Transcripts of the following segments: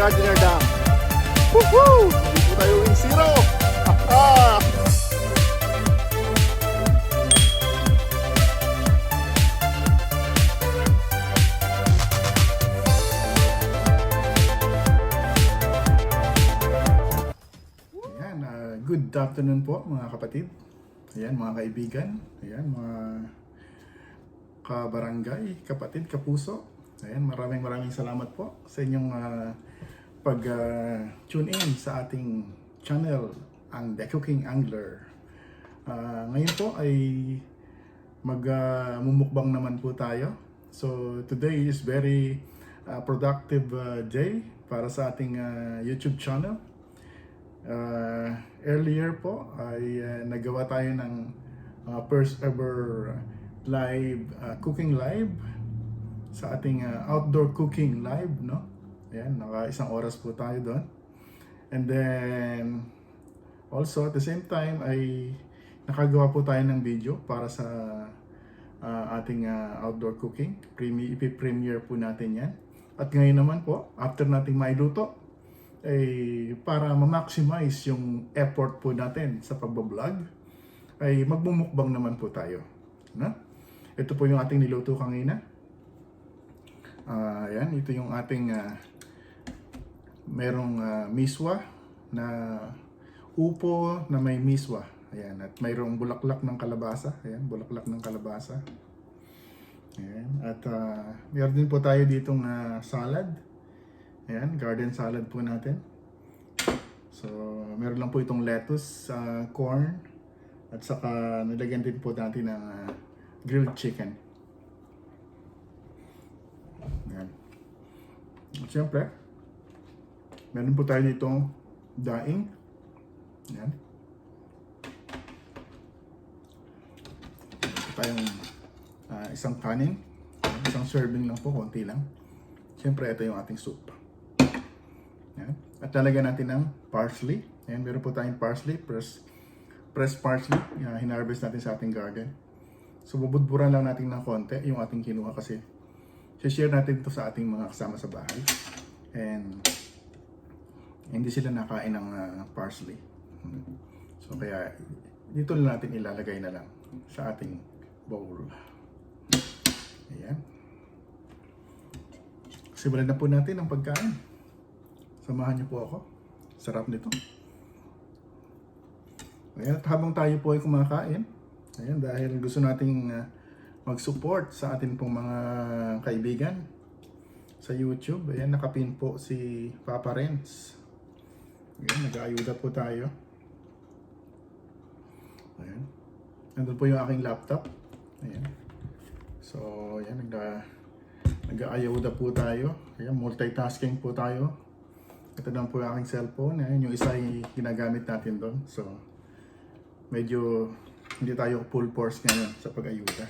Gardiner Dam. Woohoo! Hindi po tayo in zero. Ah! Ayan, good afternoon po mga kapatid. Ayan, mga kaibigan. Ayan, mga kabarangay, kapatid, kapuso. Ayan, maraming salamat po sa inyong pag-tune in sa ating channel, ang The Cooking Angler. Ngayon po ay mumukbang naman po tayo. So today is very productive day para sa ating YouTube channel. Earlier po ay nagawa tayo ng first ever live cooking live sa ating outdoor cooking live, no? Ayan, naka isang oras po tayo doon. And then also at the same time ay nakagawa po tayo ng video para sa ating outdoor cooking. Ipi-premiere po natin yan. At ngayon naman po, after nating mailuto, ay para ma-maximize yung effort po natin sa pagbablog, ay magmumukbang naman po tayo. No? Ito po yung ating niluto kanina. Ayan, ito yung ating merong miswa na upo na may miswa. Ayan, at mayroong bulaklak ng kalabasa. Ayan, bulaklak ng kalabasa. Ayan, at meron din po tayo ditong salad. Ayan, garden salad po natin. So, meron lang po itong lettuce, corn, at saka nilagyan din po natin ng grilled chicken. Ayan. At syempre, meron po tayo ditong daing. Ayan. Meron po tayong isang kanin. Isang serving lang po, konti lang. Syempre, ito yung ating soup. Ayan. At lalagyan natin ng parsley. Ayan, meron po tayong parsley, pressed parsley. Hinarvest natin sa ating garden. So, bubudburan lang natin ng konti yung ating kinuha kasi share natin ito sa ating mga kasama sa bahay. And hindi sila nakain ng parsley. So, kaya dito lang natin ilalagay na lang sa ating bowl. Ayan. Simulan na po natin ang pagkain. Samahan niyo po ako. Sarap nito. Ayan, at habang tayo po ay kumakain, ayan, dahil gusto nating mag-support sa atin pong mga kaibigan sa YouTube. Ayan, nakapin po si Papa Renz. Ayan, nag-aayuda po tayo. Ayan. Nandun po yung aking laptop. Ayan. So, ayan, nag-aayuda po tayo. Ayan, multitasking po tayo. Ito lang po yung aking cellphone. Ayan, yung isa ay ginagamit natin doon. So, medyo hindi tayo full force ngayon sa pag-ayuda.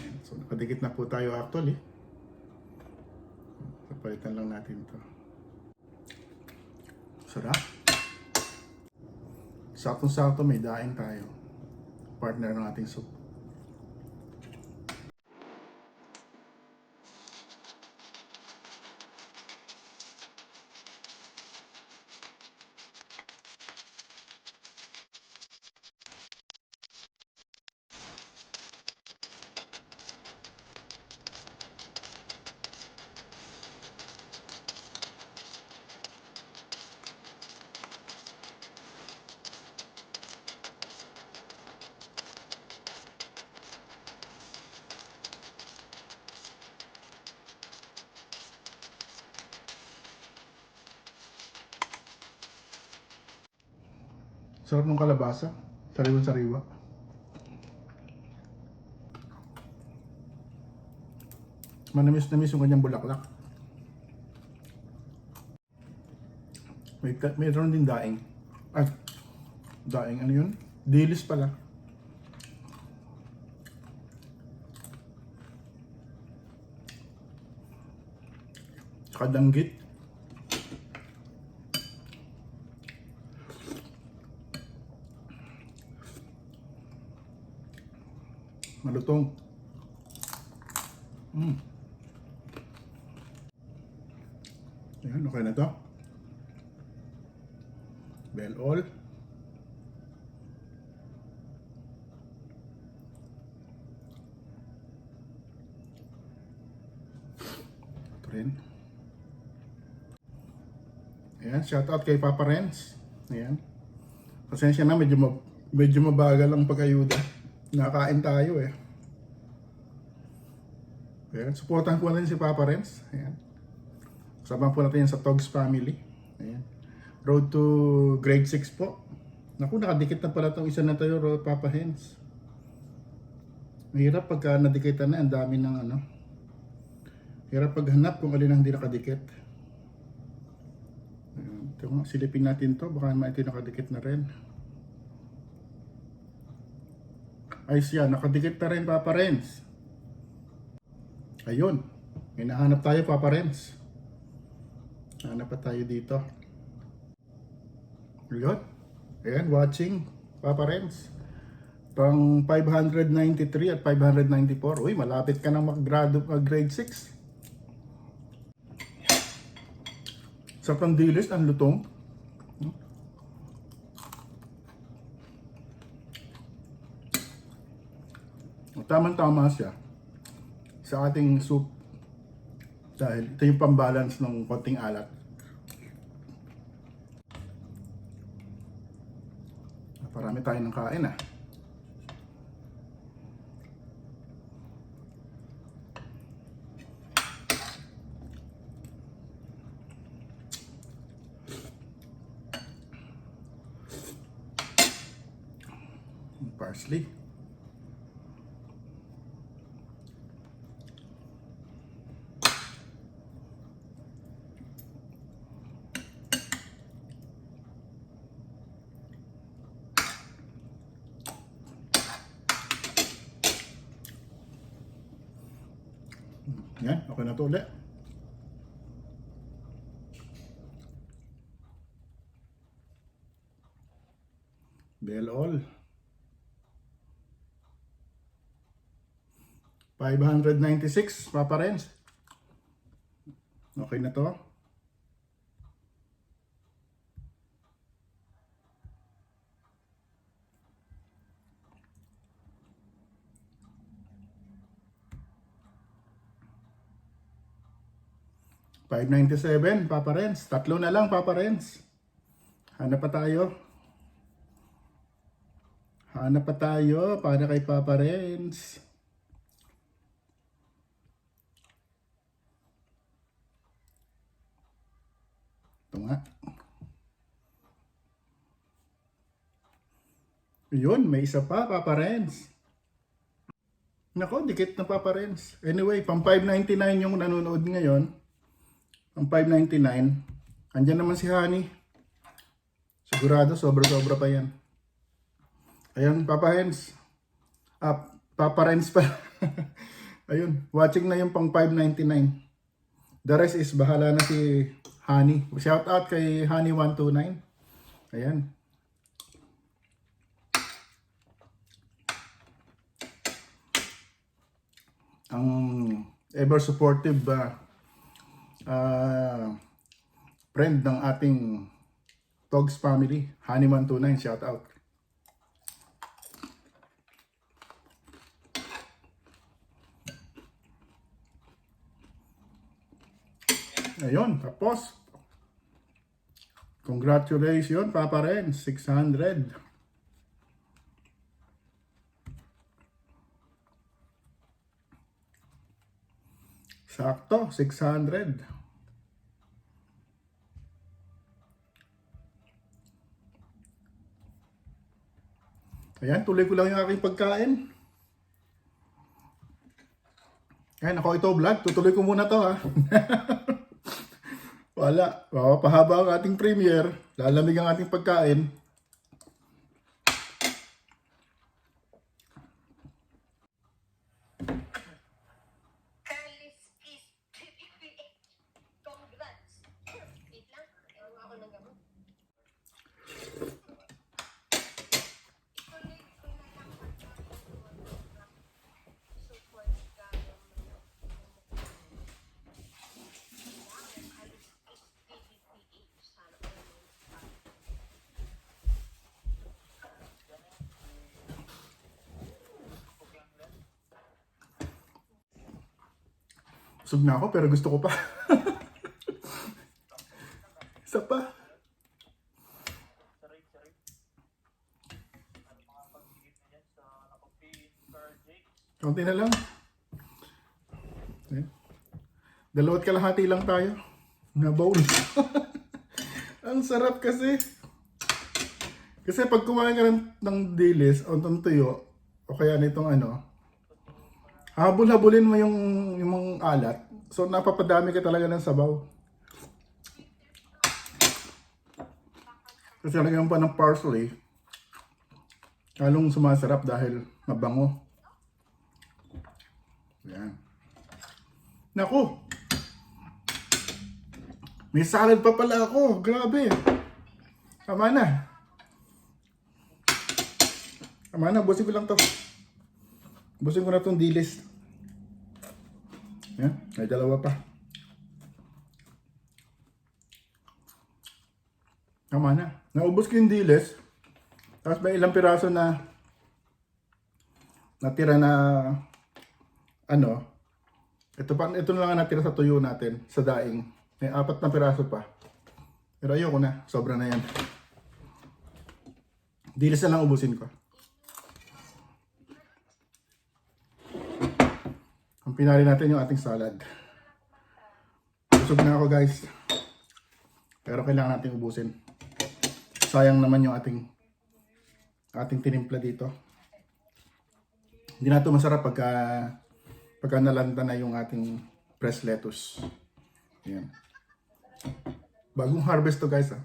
Ayan, so, nakadikit na po tayo actually. Palitan lang natin to. Sarap. Saktong-sakto may daing tayo. Partner ng ating soup. Sarap ng kalabasa. Sariwa-sariwa. Manamis-namis yung kanyang bulaklak. Mayroon din daing. Ay, daing ano yun? Dilis pala. Saka danggit. Malutong. Ayan, okay na to. Bell all. Ito rin. Ayan, shout out kay Papa Renz. Ayan. Pasensya na, medyo mabagal ang pag-ayuda. Nakain tayo eh. Ayan, supportan ko na rin si Papa Renz. Ayan. Kasama po natin yan sa Togs family. Ayan. Road to grade 6 po. Naku, nakadikit na pala itong isa na tayo, Papa Renz. Mahirap pagka nadikitan na, ang dami ng ano. Hirap paghanap kung alin ang hindi nakadikit. Ayan. Ito nga, silipin natin to. Baka naman ito nakadikit na rin. Ay siya, nakadikit na rin, Papa Renz. Ayun. May nahanap tayo, Papa Renz. Hanap pa tayo dito. Ayun. Ayan, watching, Papa Renz. Pang 593 at 594. Uy, malapit ka na mag-grade 6. Sa pandilis, ang lutong. Tamang-tama siya sa ating soup. Dahil ito yung pambalance ng konting alat. Parami tayo ng kain ah. Parsley. Yan, okay na to ulit. Bell all. 596, Papa Renz. Okay na to. $597, Papa Renz. Tatlo na lang, Papa Renz. Hanap pa tayo. Hanap pa tayo para kay Papa Renz. Ito nga. Yun, may isa pa, Papa Renz. Nako, dikit na, Papa Renz. Anyway, pang 599 yung nanonood ngayon. Pang 599. Andyan naman si Honey. Sigurado, sobra-sobra pa yan. Ayan, Papa Renz. Papa Renz pa. Ayun, watching na yung pang 599. The rest is bahala na si Honey. Shout out kay Honey129. Ayan. Ang ever supportive friend ng ating Togs family, Honey129, shout out. Ayun, tapos. Congratulations, Papa Renz, 600. Sakto, 600. Ayan, tuloy ko lang yung aking pagkain. Ayan, ako ito vlog. Tutuloy ko muna to ha. Wala. Mapapahaba ang ating premiere. Lalamig ang ating pagkain. Busog na ako pero gusto ko pa. Isa pa. Konti na lang. Ayan. Dalawat kalahati lang tayo. Na bowl. Ang sarap kasi. Kasi pag kumain ka ng dilis o ng tuyo, o kaya nitong ano, habol-habulin mo yung mga alat. So napapadami ka talaga ng sabaw. Kasi lagyan pa ng parsley, lalong sumasarap dahil mabango. Yan. Naku! May salad pa pala ako. Grabe. Tama na. Tama na. Busin ko lang to. Busin ko na tong dilis. Yan. May dalawa pa. Tama na. Naubos ko yung dilis. Tapos may ilang piraso na natira na ano. Ito na lang ang natira sa tuyo natin. Sa daing. May 4 na piraso pa. Pero ayoko na. Sobra na yan. Dilis na lang ubusin ko. Ang pinali natin yung ating salad. Busog na ako guys. Pero kailangan natin ubusin. Sayang naman yung ating tinimpla dito. Hindi na ito masarap pagka nalanta na yung ating pressed lettuce. Ayan. Bagong harvest to guys ah.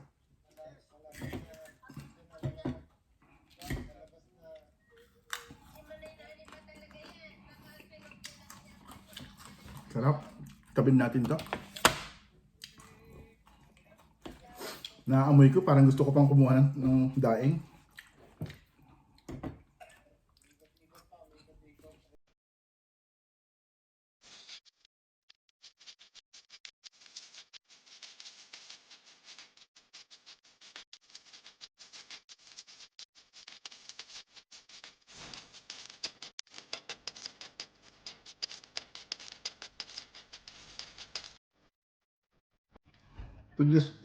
Sarap. Tabin natin to. Naamoy ko, parang gusto ko pang kumuha ng daing.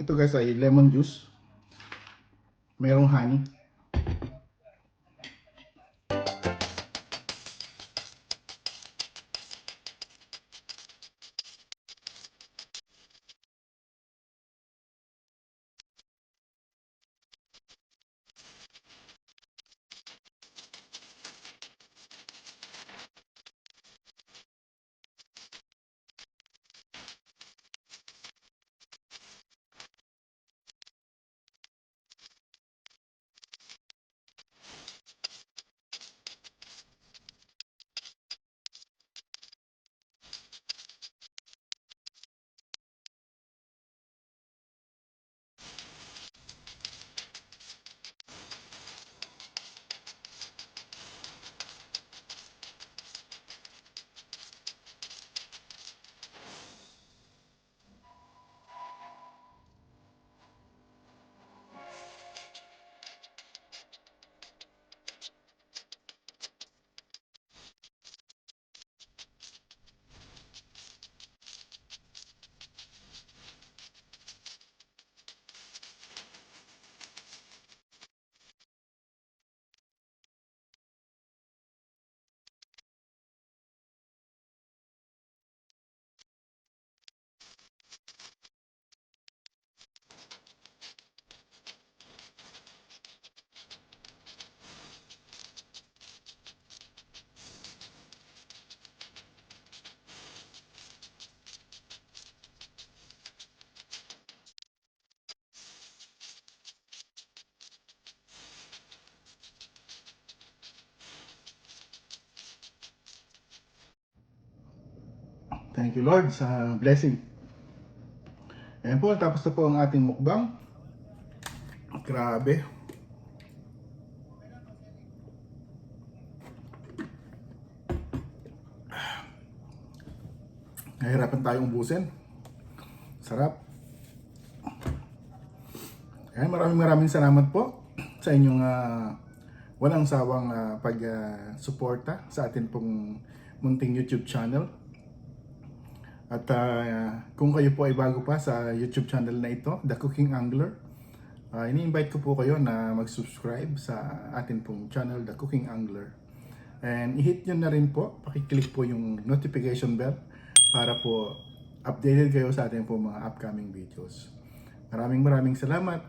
Ito guys ay lemon juice. Merong honey. Thank you Lord sa blessing. Ayan po, tapos na po ang ating mukbang. Grabe. Nahirapan tayong ubusin. Sarap. Ayan, maraming salamat po sa inyong walang sawang pag-suporta sa atin pong munting YouTube channel. At kung kayo po ay bago pa sa YouTube channel na ito, The Cooking Angler, ini-invite ko po kayo na mag-subscribe sa atin pong channel, The Cooking Angler. And i-hit nyo na rin po, pakiclick po yung notification bell para po updated kayo sa ating pong mga upcoming videos. Maraming salamat.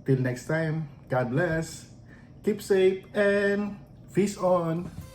Till next time, God bless, keep safe, and feast on!